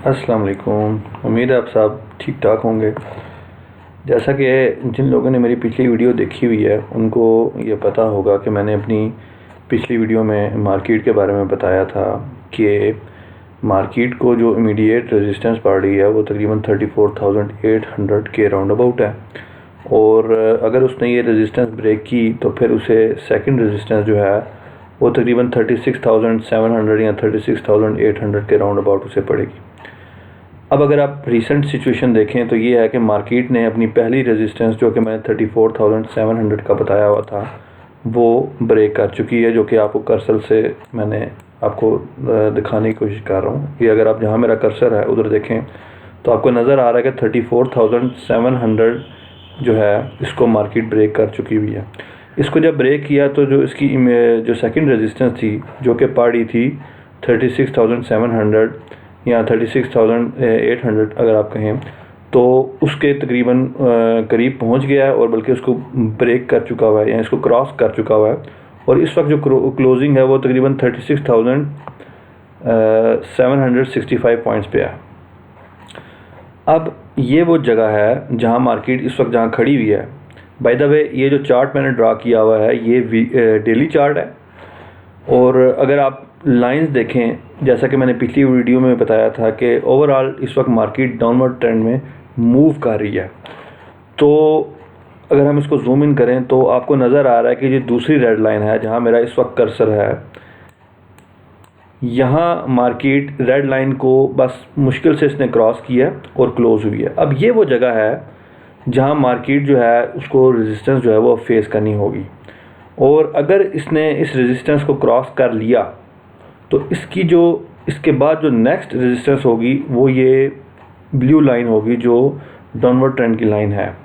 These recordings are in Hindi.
अस्सलाम वालेकुम। उम्मीद है आप सब ठीक ठाक होंगे। जैसा कि जिन लोगों ने मेरी पिछली वीडियो देखी हुई है उनको ये पता होगा कि मैंने अपनी पिछली वीडियो में मार्केट के बारे में बताया था कि मार्केट को जो इमीडिएट रेजिस्टेंस पड़ रही है वो तकरीबन 34,800 के राउंड अबाउट है, और अगर उसने ये रेजिस्टेंस ब्रेक की तो फिर उसे सेकंड रेजिस्टेंस जो है वो तकरीबन 36,700 या 36,800 के राउंड अबाउट उसे पड़ेगी। अब अगर आप रीसेंट सिचुएशन देखें तो ये है कि मार्केट ने अपनी पहली रेजिस्टेंस जो कि मैंने 34,700 का बताया हुआ था वो ब्रेक कर चुकी है, जो कि आपको कर्सर से मैंने आपको दिखाने की कोशिश कर रहा हूँ। ये अगर आप जहाँ मेरा कर्सर है उधर देखें तो आपको नज़र आ रहा है कि 34,700 जो है इसको मार्केट ब्रेक कर चुकी हुई है। इसको जब ब्रेक किया तो जो इसकी जो सेकंड रेजिस्टेंस थी जो कि पड़ी थी 36,700 या 36,800 अगर आप कहें, तो उसके तकरीबन करीब पहुंच गया है और बल्कि उसको ब्रेक कर चुका हुआ है या इसको क्रॉस कर चुका हुआ है। और इस वक्त जो क्लोजिंग है वो तकरीबन 36,765 पॉइंट्स पे है। अब ये वो जगह है जहां मार्केट इस वक्त जहां खड़ी हुई है। बाय द वे ये जो चार्ट मैंने ड्रा किया हुआ है ये डेली चार्ट है, और अगर आप लाइंस देखें जैसा कि मैंने पिछली वीडियो में बताया था कि ओवरऑल इस वक्त मार्केट डाउनवर्ड ट्रेंड में मूव कर रही है। तो अगर हम इसको जूम इन करें तो आपको नज़र आ रहा है कि ये दूसरी रेड लाइन है जहां मेरा इस वक्त कर्सर है। यहाँ मार्केट रेड लाइन को बस मुश्किल से इसने क्रॉस किया और क्लोज हुई है। अब ये वो जगह है जहां मार्केट जो है उसको रेजिस्टेंस जो है वो फेस करनी होगी, और अगर इसने इस रेजिस्टेंस को क्रॉस कर लिया तो इसके बाद जो नेक्स्ट रेजिस्टेंस होगी वो ये ब्लू लाइन होगी जो डाउनवर्ड ट्रेंड की लाइन है।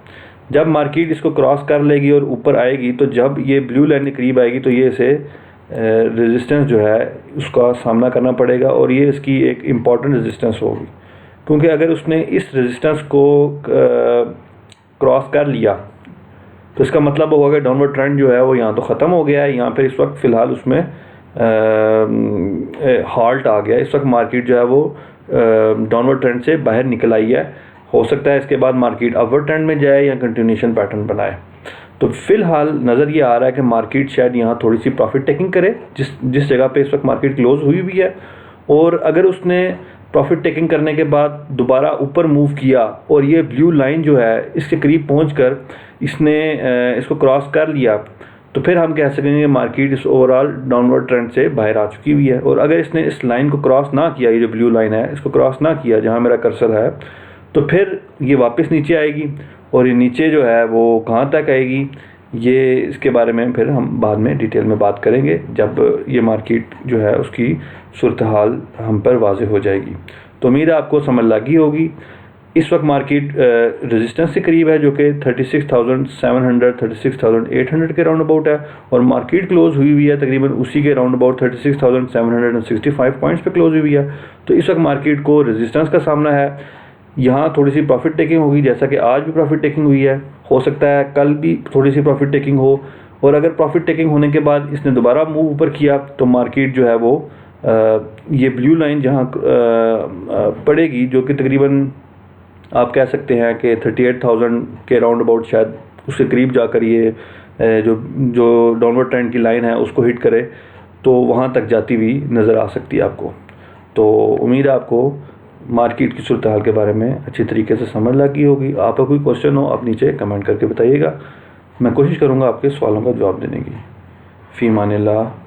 जब मार्केट इसको क्रॉस कर लेगी और ऊपर आएगी तो जब ये ब्लू लाइन के करीब आएगी तो ये इसे रेजिस्टेंस जो है उसका सामना करना पड़ेगा, और ये इसकी एक इम्पॉर्टेंट रेजिस्टेंस होगी, क्योंकि अगर उसने इस रेजिस्टेंस को क्रॉस कर लिया तो इसका मतलब होगा कि डाउनवर्ड ट्रेंड जो है वो यहाँ तो ख़त्म हो गया है। यहाँ पर इस वक्त फ़िलहाल उसमें हॉल्ट आ गया। इस वक्त मार्केट जो है वो डाउनवर्ड ट्रेंड से बाहर निकल आई है। हो सकता है इसके बाद मार्केट अपवर्ड ट्रेंड में जाए या कंटिन्यूशन पैटर्न बनाए। तो फ़िलहाल नज़र ये आ रहा है कि मार्केट शायद यहाँ थोड़ी सी प्रॉफिट टेकिंग करे जिस जगह पे इस वक्त मार्केट क्लोज हुई हुई है, और अगर उसने प्रॉफिट टेकिंग करने के बाद दोबारा ऊपर मूव किया और ये ब्लू लाइन जो है इसके करीब पहुंचकर इसने इसको क्रॉस कर लिया तो फिर हम कह सकेंगे मार्केट इस ओवरऑल डाउनवर्ड ट्रेंड से बाहर आ चुकी हुई है। और अगर इसने इस लाइन को क्रॉस ना किया, ये जो ब्लू लाइन है इसको क्रॉस ना किया जहां मेरा कर्सर है, तो फिर ये वापस नीचे आएगी, और ये नीचे जो है वो कहां तक आएगी ये इसके बारे में फिर हम बाद में डिटेल में बात करेंगे जब ये मार्केट जो है उसकी सूरत हाल हम पर वाज़ेह हो जाएगी। तो उम्मीद है आपको समझ लगी होगी। इस वक्त मार्केट रेजिस्टेंस के करीब है जो कि 36,700 36,800 के राउंड अबाउट है, और मार्केट क्लोज हुई हुई है तकरीबन उसी के राउंड अबाउट 36,765 पॉइंट्स पे क्लोज हुई हुई है। तो इस वक्त मार्केट को रेजिस्टेंस का सामना है। यहाँ थोड़ी सी प्रॉफिट टेकिंग होगी, जैसा कि आज भी प्रॉफिट टेकिंग हुई है, हो सकता है कल भी थोड़ी सी प्रॉफिट टेकिंग हो, और अगर प्रॉफिट टेकिंग होने के बाद इसने दोबारा मूव ऊपर किया तो मार्केट जो है वो ये ब्लू लाइन जहाँ पड़ेगी जो कि तकरीबन आप कह सकते हैं कि 38,000 के राउंड अबाउट शायद उसके करीब जाकर ये जो डाउनवर्ड ट्रेंड की लाइन है उसको हिट करे, तो वहाँ तक जाती हुई नज़र आ सकती है आपको। तो उम्मीद है आपको मार्केट की सूरत हाल के बारे में अच्छी तरीके से समझ लगी होगी। आपका कोई क्वेश्चन हो आप नीचे कमेंट करके बताइएगा, मैं कोशिश करूँगा आपके सवालों का जवाब देने की। फ़ी मानिल्लाह।